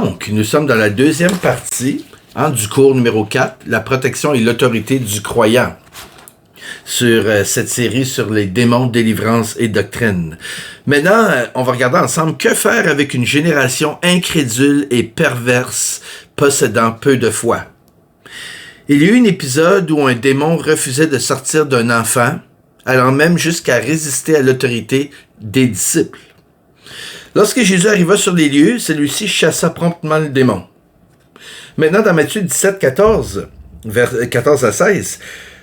Donc, nous sommes dans la deuxième partie du cours numéro 4, la protection et l'autorité du croyant, sur cette série sur les démons, délivrance et doctrine. Maintenant, on va regarder ensemble que faire avec une génération incrédule et perverse possédant peu de foi. Il y a eu un épisode où un démon refusait de sortir d'un enfant, allant même jusqu'à résister à l'autorité des disciples. Lorsque Jésus arriva sur les lieux, celui-ci chassa promptement le démon. Maintenant, dans Matthieu 17, 14, vers 14 à 16,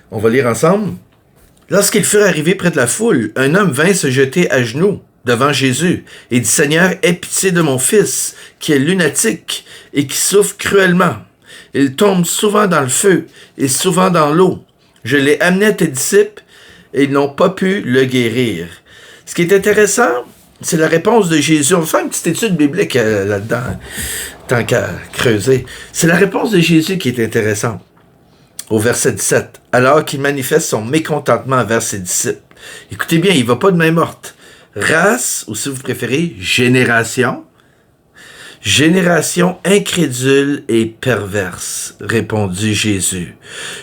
on va lire ensemble. Lorsqu'ils furent arrivés près de la foule, un homme vint se jeter à genoux devant Jésus et dit, « Seigneur, aie pitié de mon fils, qui est lunatique et qui souffre cruellement. Il tombe souvent dans le feu et souvent dans l'eau. Je l'ai amené à tes disciples et ils n'ont pas pu le guérir. » Ce qui est intéressant, c'est la réponse de Jésus. On va faire une petite étude biblique là-dedans, tant qu'à creuser. C'est la réponse de Jésus qui est intéressante. Au verset 17, alors qu'il manifeste son mécontentement envers ses disciples. Écoutez bien, il ne va pas de main morte. Race, ou si vous préférez, génération incrédule et perverse, répondit Jésus.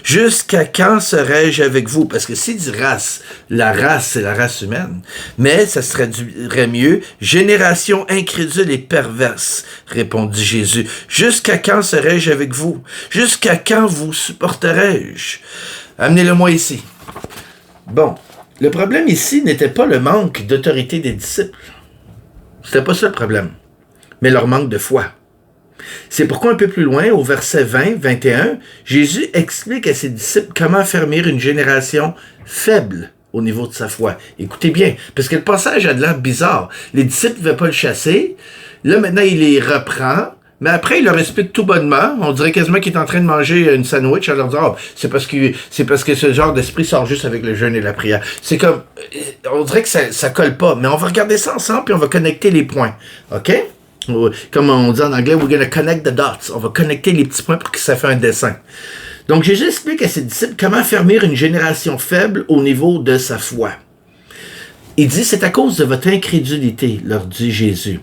Jusqu'à quand serai-je avec vous? Parce que s'il dit race, la race, c'est la race humaine. Mais ça se traduirait mieux, génération incrédule et perverse, répondit Jésus. Jusqu'à quand serai-je avec vous? Jusqu'à quand vous supporterai-je? Amenez-le-moi ici. Bon, le problème ici n'était pas le manque d'autorité des disciples. C'était pas ça le problème, mais leur manque de foi. C'est pourquoi un peu plus loin, au verset 20, 21, Jésus explique à ses disciples comment affermir une génération faible au niveau de sa foi. Écoutez bien, parce que le passage a de l'air bizarre. Les disciples ne veulent pas le chasser. Là, maintenant, il les reprend. Mais après, il leur explique tout bonnement. On dirait quasiment qu'il est en train de manger une sandwich. À leur dire, c'est parce que ce genre d'esprit sort juste avec le jeûne et la prière. C'est comme, on dirait que ça colle pas. Mais on va regarder ça ensemble puis on va connecter les points. OK? Comme on dit en anglais, we're going to connect the dots. On va connecter les petits points pour que ça fait un dessin. Donc, Jésus explique à ses disciples comment affermir une génération faible au niveau de sa foi. Il dit, c'est à cause de votre incrédulité, leur dit Jésus.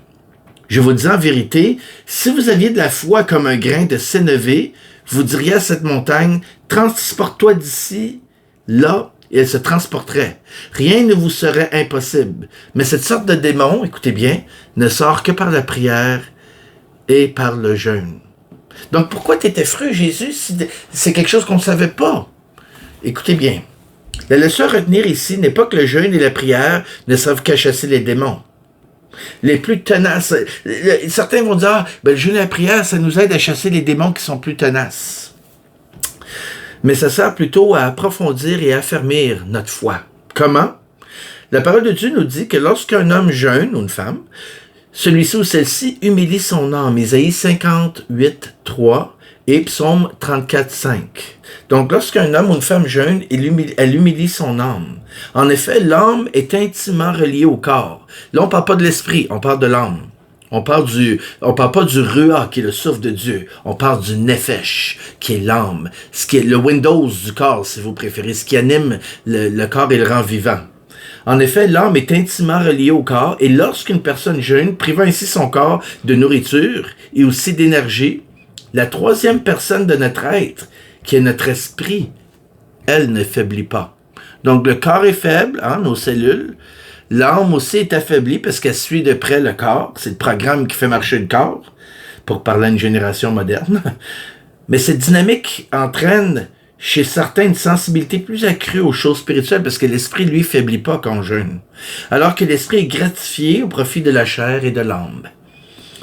Je vous dis en vérité, si vous aviez de la foi comme un grain de sénévé, vous diriez à cette montagne, transporte-toi d'ici, là, et elle se transporterait. Rien ne vous serait impossible. Mais cette sorte de démon, écoutez bien, ne sort que par la prière et par le jeûne. Donc pourquoi tu étais fru, Jésus, si c'est quelque chose qu'on ne savait pas? Écoutez bien, la leçon à retenir ici n'est pas que le jeûne et la prière ne servent qu'à chasser les démons. Les plus tenaces. Certains vont dire, le jeûne et la prière, ça nous aide à chasser les démons qui sont plus tenaces. Mais ça sert plutôt à approfondir et à affermir notre foi. Comment? La parole de Dieu nous dit que lorsqu'un homme jeûne, ou une femme, celui-ci ou celle-ci humilie son âme. Isaïe 58, 3 et Psaume 34, 5. Donc, lorsqu'un homme ou une femme jeûne, elle humilie son âme. En effet, l'âme est intimement reliée au corps. Là, on ne parle pas de l'esprit, on parle de l'âme. On parle pas du ruah, qui est le souffle de Dieu. On parle du nefesh, qui est l'âme. Ce qui est le Windows du corps, si vous préférez. Ce qui anime le corps et le rend vivant. En effet, l'âme est intimement reliée au corps. Et lorsqu'une personne jeûne, privant ainsi son corps de nourriture et aussi d'énergie, la troisième personne de notre être, qui est notre esprit, elle ne faiblit pas. Donc, le corps est faible, nos cellules. L'âme aussi est affaiblie parce qu'elle suit de près le corps. C'est le programme qui fait marcher le corps, pour parler à une génération moderne. Mais cette dynamique entraîne chez certains une sensibilité plus accrue aux choses spirituelles parce que l'esprit, lui, faiblit pas quand on jeûne. Alors que l'esprit est gratifié au profit de la chair et de l'âme.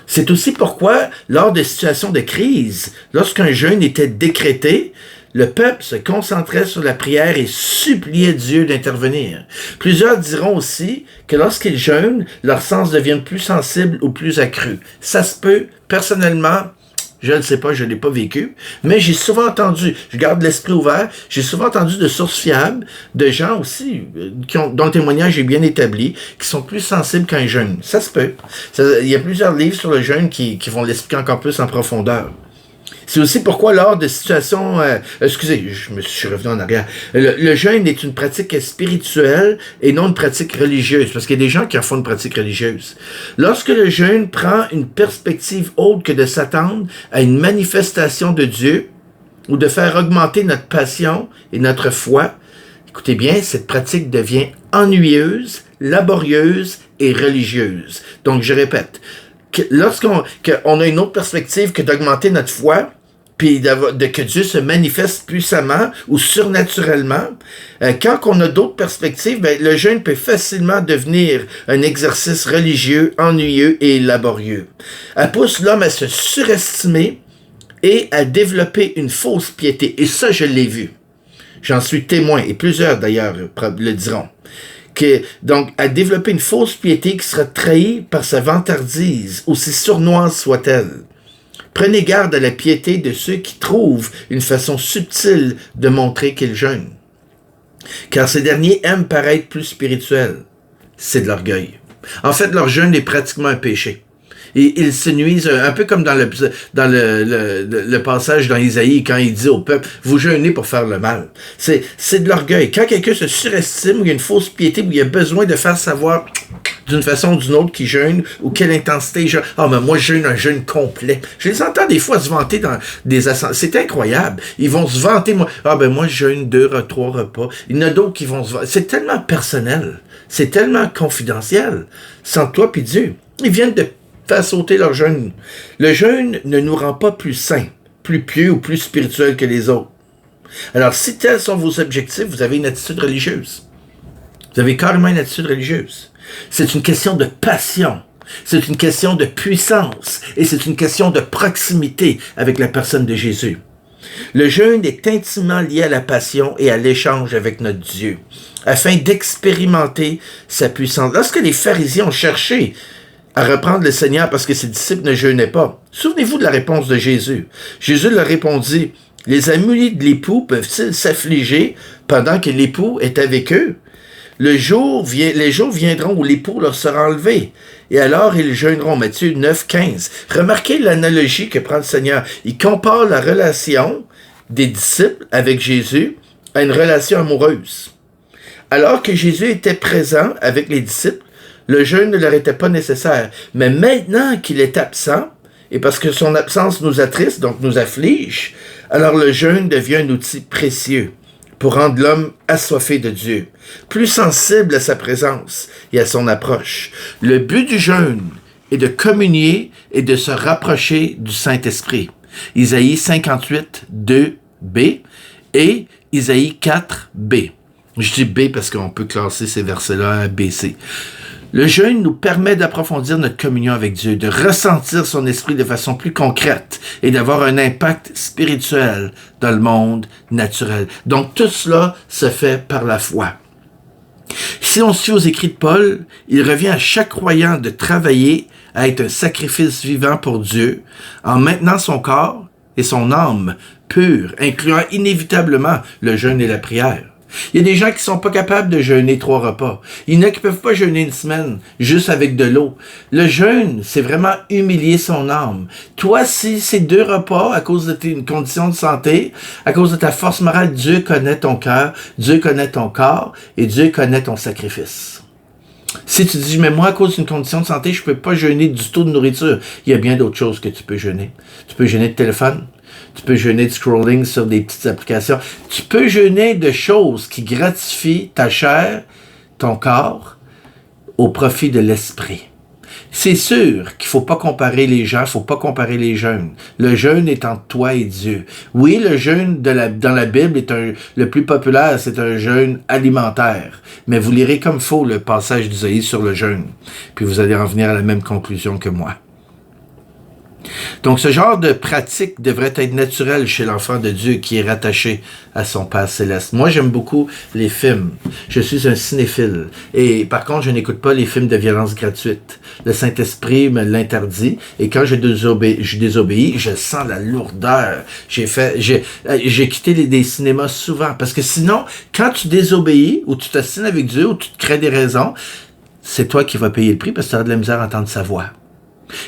C'est aussi pourquoi, lors de situations de crise, lorsqu'un jeûne était décrété, le peuple se concentrait sur la prière et suppliait Dieu d'intervenir. Plusieurs diront aussi que lorsqu'ils jeûnent, leurs sens deviennent plus sensibles ou plus accrus. Ça se peut, personnellement, je ne sais pas, je ne l'ai pas vécu, mais j'ai souvent entendu, je garde l'esprit ouvert, j'ai souvent entendu de sources fiables, de gens aussi, dont le témoignage est bien établi, qui sont plus sensibles quand ils jeûnent. Ça se peut. Il y a plusieurs livres sur le jeûne qui vont l'expliquer encore plus en profondeur. C'est aussi pourquoi lors de situations... excusez, je suis revenu en arrière. Le jeûne est une pratique spirituelle et non une pratique religieuse, parce qu'il y a des gens qui en font une pratique religieuse. Lorsque le jeûne prend une perspective autre que de s'attendre à une manifestation de Dieu ou de faire augmenter notre passion et notre foi, écoutez bien, cette pratique devient ennuyeuse, laborieuse et religieuse. Donc, je répète, lorsqu'on a une autre perspective que d'augmenter notre foi, puis que Dieu se manifeste puissamment ou surnaturellement, quand on a d'autres perspectives, ben, le jeûne peut facilement devenir un exercice religieux, ennuyeux et laborieux. Elle pousse l'homme à se surestimer et à développer une fausse piété. Et ça, je l'ai vu. J'en suis témoin, et plusieurs d'ailleurs le diront. Donc, à développer une fausse piété qui sera trahie par sa vantardise, aussi sournoise soit-elle. Prenez garde à la piété de ceux qui trouvent une façon subtile de montrer qu'ils jeûnent. Car ces derniers aiment paraître plus spirituels. C'est de l'orgueil. En fait, leur jeûne est pratiquement un péché. Et ils se nuisent, un peu comme dans le passage dans Isaïe, quand il dit au peuple, vous jeûnez pour faire le mal. C'est de l'orgueil. Quand quelqu'un se surestime, ou il y a une fausse piété, où il y a besoin de faire savoir d'une façon ou d'une autre qui jeûne, ou quelle intensité il jeûne. Ah, mais moi, je jeûne un jeûne complet. Je les entends des fois se vanter dans des assemblées. C'est incroyable. Ils vont se vanter, moi, moi, je jeûne 2, 3 repas. Il y en a d'autres qui vont se vanter. C'est tellement personnel. C'est tellement confidentiel. Sans toi puis Dieu. Ils viennent de faire sauter leur jeûne. Le jeûne ne nous rend pas plus saints, plus pieux ou plus spirituels que les autres. Alors, si tels sont vos objectifs, vous avez une attitude religieuse. Vous avez carrément une attitude religieuse. C'est une question de passion. C'est une question de puissance. Et c'est une question de proximité avec la personne de Jésus. Le jeûne est intimement lié à la passion et à l'échange avec notre Dieu, afin d'expérimenter sa puissance. Lorsque les pharisiens ont cherché à reprendre le Seigneur parce que ses disciples ne jeûnaient pas, souvenez-vous de la réponse de Jésus. Jésus leur répondit, « Les amis de l'époux peuvent-ils s'affliger pendant que l'époux est avec eux? Les jours viendront où l'époux leur sera enlevé, et alors ils jeûneront. » Matthieu 9, 15. Remarquez l'analogie que prend le Seigneur. Il compare la relation des disciples avec Jésus à une relation amoureuse. Alors que Jésus était présent avec les disciples, le jeûne ne leur était pas nécessaire. Mais maintenant qu'il est absent, et parce que son absence nous attriste, donc nous afflige, alors le jeûne devient un outil précieux pour rendre l'homme assoiffé de Dieu, plus sensible à sa présence et à son approche. Le but du jeûne est de communier et de se rapprocher du Saint-Esprit. Isaïe 58, 2b et Isaïe 4b. Je dis B parce qu'on peut classer ces versets-là à B, C. Le jeûne nous permet d'approfondir notre communion avec Dieu, de ressentir son esprit de façon plus concrète et d'avoir un impact spirituel dans le monde naturel. Donc tout cela se fait par la foi. Si on suit aux écrits de Paul, il revient à chaque croyant de travailler à être un sacrifice vivant pour Dieu en maintenant son corps et son âme pure, incluant inévitablement le jeûne et la prière. Il y a des gens qui sont pas capables de jeûner 3 repas. Il y en a qui peuvent pas jeûner une semaine, juste avec de l'eau. Le jeûne, c'est vraiment humilier son âme. Toi, si c'est 2 repas à cause de tes conditions de santé, à cause de ta force morale, Dieu connaît ton cœur, Dieu connaît ton corps et Dieu connaît ton sacrifice. Si tu dis, mais moi, à cause d'une condition de santé, je peux pas jeûner du tout de nourriture, il y a bien d'autres choses que tu peux jeûner. Tu peux jeûner de téléphone. Tu peux jeûner de scrolling sur des petites applications. Tu peux jeûner de choses qui gratifient ta chair, ton corps, au profit de l'esprit. C'est sûr qu'il faut pas comparer les gens, faut pas comparer les jeûnes. Le jeûne est entre toi et Dieu. Oui, le jeûne dans la Bible est le plus populaire, c'est un jeûne alimentaire. Mais vous lirez comme faut le passage d'Isaïe sur le jeûne. Puis vous allez en venir à la même conclusion que moi. Donc, ce genre de pratique devrait être naturel chez l'enfant de Dieu qui est rattaché à son Père céleste. Moi, j'aime beaucoup les films. Je suis un cinéphile. Et par contre, je n'écoute pas les films de violence gratuite. Le Saint-Esprit me l'interdit. Et quand je désobéis, je sens la lourdeur. J'ai quitté des cinémas souvent. Parce que sinon, quand tu désobéis, ou tu t'assines avec Dieu, ou tu te crées des raisons, c'est toi qui vas payer le prix parce que tu as de la misère à entendre sa voix.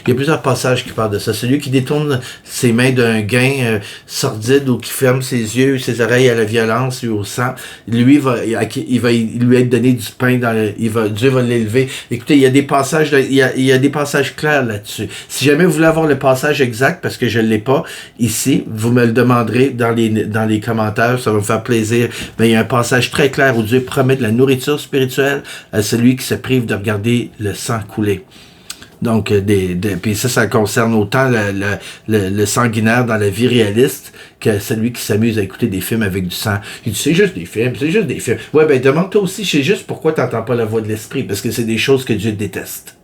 Il y a plusieurs passages qui parlent de ça. Celui qui détourne ses mains d'un gain sordide ou qui ferme ses yeux, ses oreilles à la violence et au sang, lui, il va lui être donné du pain, Dieu va l'élever. Écoutez, il y a des passages, il y a des passages clairs là-dessus. Si jamais vous voulez avoir le passage exact, parce que je ne l'ai pas ici, vous me le demanderez dans les commentaires, ça va me faire plaisir. Mais il y a un passage très clair où Dieu promet de la nourriture spirituelle à celui qui se prive de regarder le sang couler. Donc, puis ça concerne autant le sanguinaire dans la vie réaliste que celui qui s'amuse à écouter des films avec du sang. Il dit, c'est juste des films, c'est juste des films. Ouais, ben demande-toi aussi, c'est juste pourquoi t'entends pas la voix de l'esprit, parce que c'est des choses que Dieu déteste.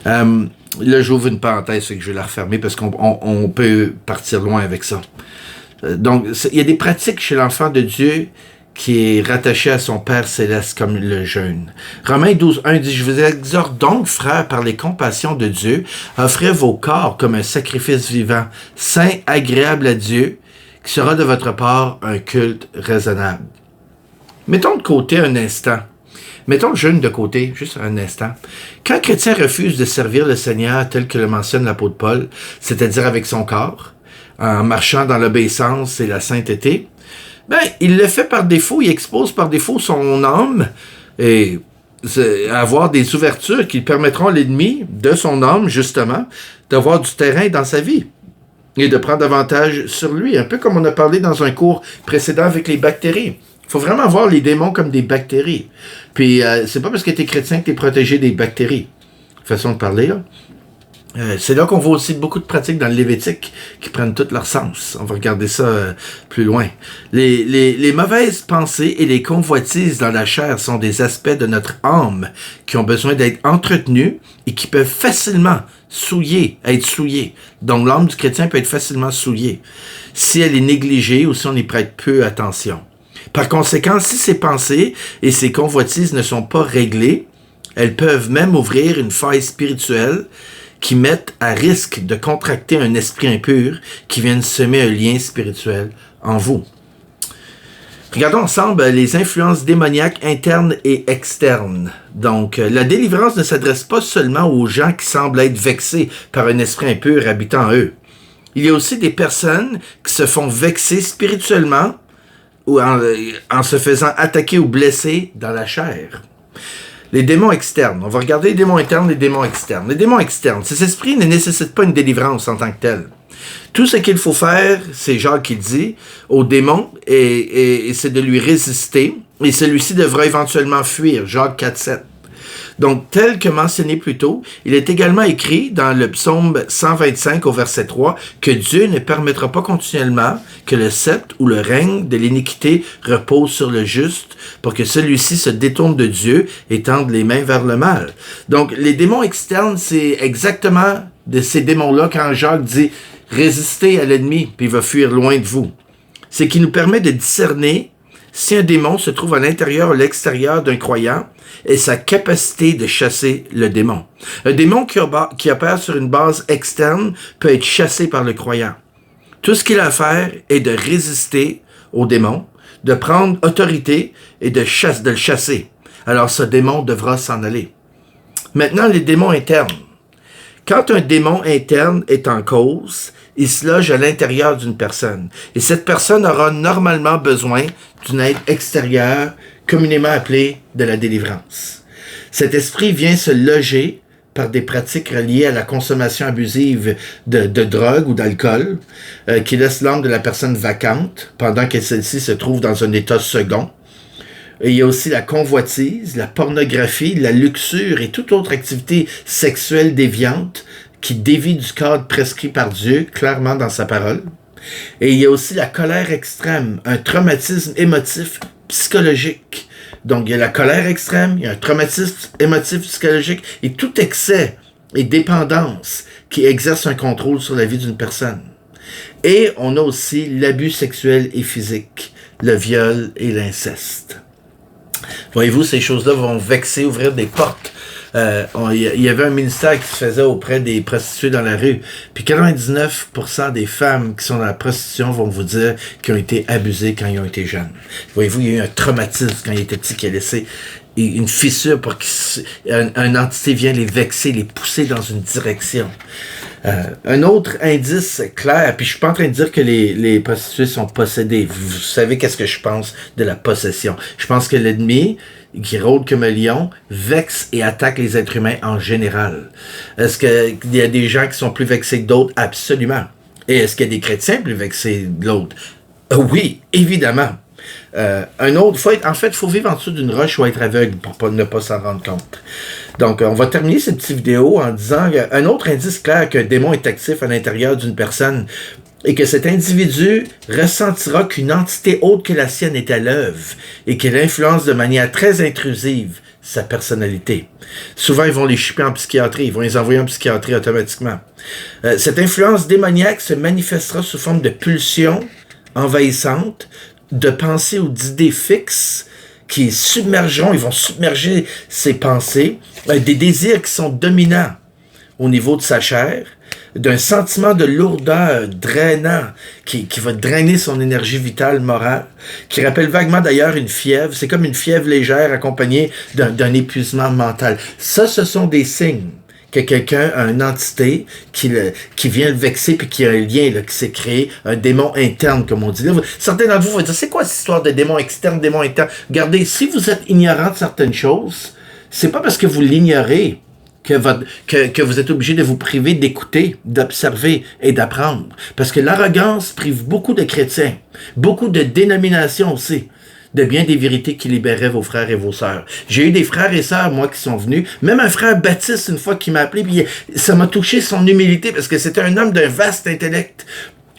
Là, j'ouvre une parenthèse, c'est que je vais la refermer, parce qu'on peut partir loin avec ça. Donc, il y a des pratiques chez l'enfant de Dieu qui est rattaché à son Père céleste comme le jeûne. Romains 12:1 dit, « Je vous exhorte donc, frères, par les compassions de Dieu, à offrir vos corps comme un sacrifice vivant, saint, agréable à Dieu, qui sera de votre part un culte raisonnable. » Mettons de côté un instant. Mettons le jeûne de côté, juste un instant. Quand un chrétien refuse de servir le Seigneur tel que le mentionne l'apôtre Paul, c'est-à-dire avec son corps, en marchant dans l'obéissance et la sainteté, ben, il le fait par défaut, il expose par défaut son âme et à avoir des ouvertures qui permettront à l'ennemi de son âme, justement, d'avoir du terrain dans sa vie et de prendre avantage sur lui. Un peu comme on a parlé dans un cours précédent avec les bactéries. Il faut vraiment voir les démons comme des bactéries. Puis, c'est pas parce que tu es chrétien que tu es protégé des bactéries. Façon de parler, là. C'est là qu'on voit aussi beaucoup de pratiques dans le Lévitique qui prennent tout leur sens. On va regarder ça plus loin. Les mauvaises pensées et les convoitises dans la chair sont des aspects de notre âme qui ont besoin d'être entretenus et qui peuvent facilement être souillés. Donc l'âme du chrétien peut être facilement souillée si elle est négligée ou si on y prête peu attention. Par conséquent, si ces pensées et ces convoitises ne sont pas réglées, elles peuvent même ouvrir une faille spirituelle qui mettent à risque de contracter un esprit impur qui vienne semer un lien spirituel en vous. Regardons ensemble les influences démoniaques internes et externes. Donc, la délivrance ne s'adresse pas seulement aux gens qui semblent être vexés par un esprit impur habitant en eux. Il y a aussi des personnes qui se font vexer spirituellement ou en se faisant attaquer ou blesser dans la chair. Les démons externes. On va regarder les démons internes, les démons externes. Les démons externes. Ces esprits ne nécessitent pas une délivrance en tant que telle. Tout ce qu'il faut faire, c'est Jacques qui dit, au démon, et c'est de lui résister, et celui-ci devra éventuellement fuir. Jacques 4:7. Donc, tel que mentionné plus tôt, il est également écrit dans le psaume 125 au verset 3 que Dieu ne permettra pas continuellement que le sceptre ou le règne de l'iniquité repose sur le juste pour que celui-ci se détourne de Dieu et tende les mains vers le mal. Donc, les démons externes, c'est exactement de ces démons-là quand Jacques dit « Résistez à l'ennemi, puis il va fuir loin de vous ». C'est qui nous permet de discerner si un démon se trouve à l'intérieur ou à l'extérieur d'un croyant et sa capacité de chasser le démon. Un démon qui opère sur une base externe peut être chassé par le croyant. Tout ce qu'il a à faire est de résister au démon, de prendre autorité et de le chasser. Alors ce démon devra s'en aller. Maintenant, les démons internes. Quand un démon interne est en cause, il se loge à l'intérieur d'une personne. Et cette personne aura normalement besoin d'une aide extérieure, communément appelée de la délivrance. Cet esprit vient se loger par des pratiques reliées à la consommation abusive de drogue ou d'alcool, qui laisse l'âme de la personne vacante pendant que celle-ci se trouve dans un état second. Et il y a aussi la convoitise, la pornographie, la luxure et toute autre activité sexuelle déviante qui dévie du cadre prescrit par Dieu, clairement dans sa parole. Et il y a aussi la colère extrême, un traumatisme émotif psychologique. Donc, il y a la colère extrême, il y a un traumatisme émotif psychologique et tout excès et dépendance qui exerce un contrôle sur la vie d'une personne. Et on a aussi l'abus sexuel et physique, le viol et l'inceste. Voyez-vous, ces choses-là vont vexer, ouvrir des portes. Il y avait un ministère qui se faisait auprès des prostituées dans la rue. Puis 99% des femmes qui sont dans la prostitution vont vous dire qu'ils ont été abusées quand ils ont été jeunes. Voyez-vous, il y a eu un traumatisme quand ils étaient petits qui a laissé une fissure pour qu'une entité vienne les vexer, les pousser dans une direction. Un autre indice clair, puis je suis pas en train de dire que les prostituées sont possédées. Vous savez qu'est-ce que je pense de la possession. Je pense que l'ennemi, qui rôde comme un lion, vexe et attaque les êtres humains en général. Est-ce qu'il y a des gens qui sont plus vexés que d'autres? Absolument. Et est-ce qu'il y a des chrétiens plus vexés que l'autre? Oui, évidemment. Un autre, il faut vivre en dessous d'une roche ou être aveugle pour ne pas s'en rendre compte. Donc, on va terminer cette petite vidéo en disant un autre indice clair qu'un démon est actif à l'intérieur d'une personne et que cet individu ressentira qu'une entité autre que la sienne est à l'œuvre et qu'elle influence de manière très intrusive sa personnalité. Souvent, ils vont les chipper en psychiatrie, ils vont les envoyer en psychiatrie automatiquement. Cette influence démoniaque se manifestera sous forme de pulsions envahissantes, de pensées ou d'idées fixes qui ils vont submerger ses pensées, des désirs qui sont dominants au niveau de sa chair, d'un sentiment de lourdeur drainant qui va drainer son énergie vitale, morale, qui rappelle vaguement d'ailleurs une fièvre. C'est comme une fièvre légère accompagnée d'un épuisement mental. Ça, ce sont des signes que quelqu'un a une entité qui vient le vexer puis qui a un lien là, qui s'est créé, un démon interne, comme on dit. Là, certains d'entre vous vont dire, c'est quoi cette histoire de démon externe, démon interne? Regardez, si vous êtes ignorant de certaines choses, c'est pas parce que vous l'ignorez que vous êtes obligé de vous priver d'écouter, d'observer et d'apprendre. Parce que l'arrogance prive beaucoup de chrétiens, beaucoup de dénominations aussi, de bien des vérités qui libéraient vos frères et vos sœurs. J'ai eu des frères et sœurs, moi, qui sont venus, même un frère Baptiste, une fois, qui m'a appelé, puis ça m'a touché son humilité, parce que c'était un homme d'un vaste intellect.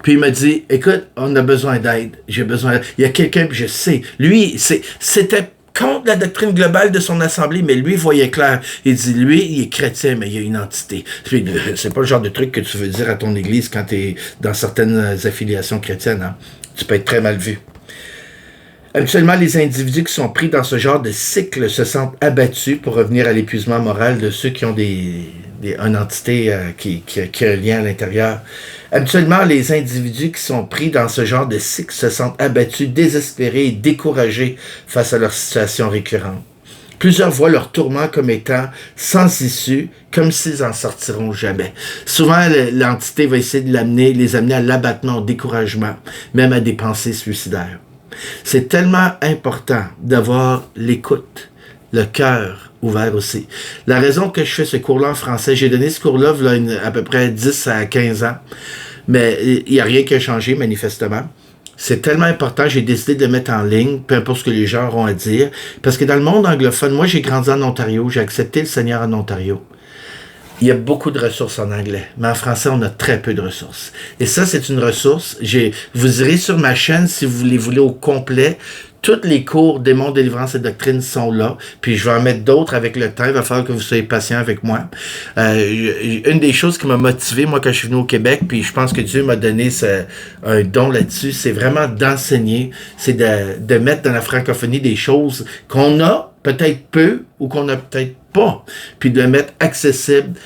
Puis il m'a dit, écoute, on a besoin d'aide, j'ai besoin d'aide. Il y a quelqu'un, puis je sais, lui, c'était contre la doctrine globale de son assemblée, mais lui voyait clair. Il dit, lui, il est chrétien, mais il y a une entité. Puis, c'est pas le genre de truc que tu veux dire à ton église quand tu es dans certaines affiliations chrétiennes. Hein? Tu peux être très mal vu. Habituellement, les individus qui sont pris dans ce genre de cycle se sentent abattus pour revenir à l'épuisement moral de ceux qui ont une entité qui a un lien à l'intérieur. Habituellement, les individus qui sont pris dans ce genre de cycle se sentent abattus, désespérés et découragés face à leur situation récurrente. Plusieurs voient leur tourment comme étant sans issue, comme s'ils en sortiront jamais. Souvent, l'entité va essayer de les amener à l'abattement, au découragement, même à des pensées suicidaires. C'est tellement important d'avoir l'écoute, le cœur ouvert aussi. La raison que je fais ce cours-là en français, j'ai donné ce cours-là il y a à peu près 10 à 15 ans, mais il n'y a rien qui a changé manifestement. C'est tellement important, j'ai décidé de le mettre en ligne, peu importe ce que les gens auront à dire, parce que dans le monde anglophone, moi j'ai grandi en Ontario, j'ai accepté le Seigneur en Ontario. Il y a beaucoup de ressources en anglais, mais en français, on a très peu de ressources. Et ça, c'est une ressource. Vous irez sur ma chaîne si vous les voulez au complet. Tous les cours démons, délivrance et doctrine sont là. Puis je vais en mettre d'autres avec le temps. Il va falloir que vous soyez patient avec moi. Une des choses qui m'a motivé, moi, quand je suis venu au Québec, puis je pense que Dieu m'a donné un don là-dessus, c'est vraiment d'enseigner, c'est de mettre dans la francophonie des choses qu'on a peut-être peu ou qu'on a peut-être pas, puis de le mettre accessible,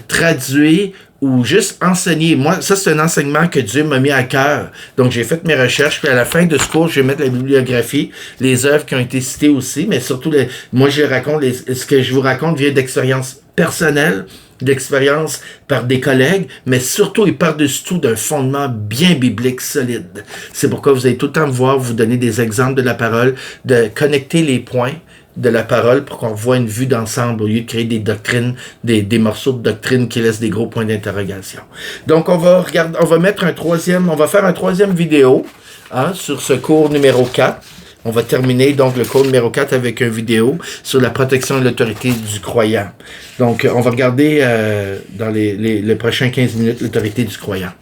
traduit ou juste enseigner. Moi, ça, c'est un enseignement que Dieu m'a mis à cœur. Donc, j'ai fait mes recherches, puis à la fin de ce cours, je vais mettre la bibliographie, les œuvres qui ont été citées aussi, mais surtout, moi, je raconte, ce que je vous raconte vient d'expériences personnelles, d'expériences par des collègues, mais surtout et par-dessus tout d'un fondement bien biblique solide. C'est pourquoi vous allez tout le temps me voir, vous donner des exemples de la parole, de connecter les points de la parole pour qu'on voit une vue d'ensemble au lieu de créer des doctrines, des morceaux de doctrine qui laissent des gros points d'interrogation. Donc, on va faire un troisième vidéo sur ce cours numéro 4. On va terminer donc le cours numéro 4 avec une vidéo sur la protection de l'autorité du croyant. Donc, on va regarder dans les prochains 15 minutes l'autorité du croyant.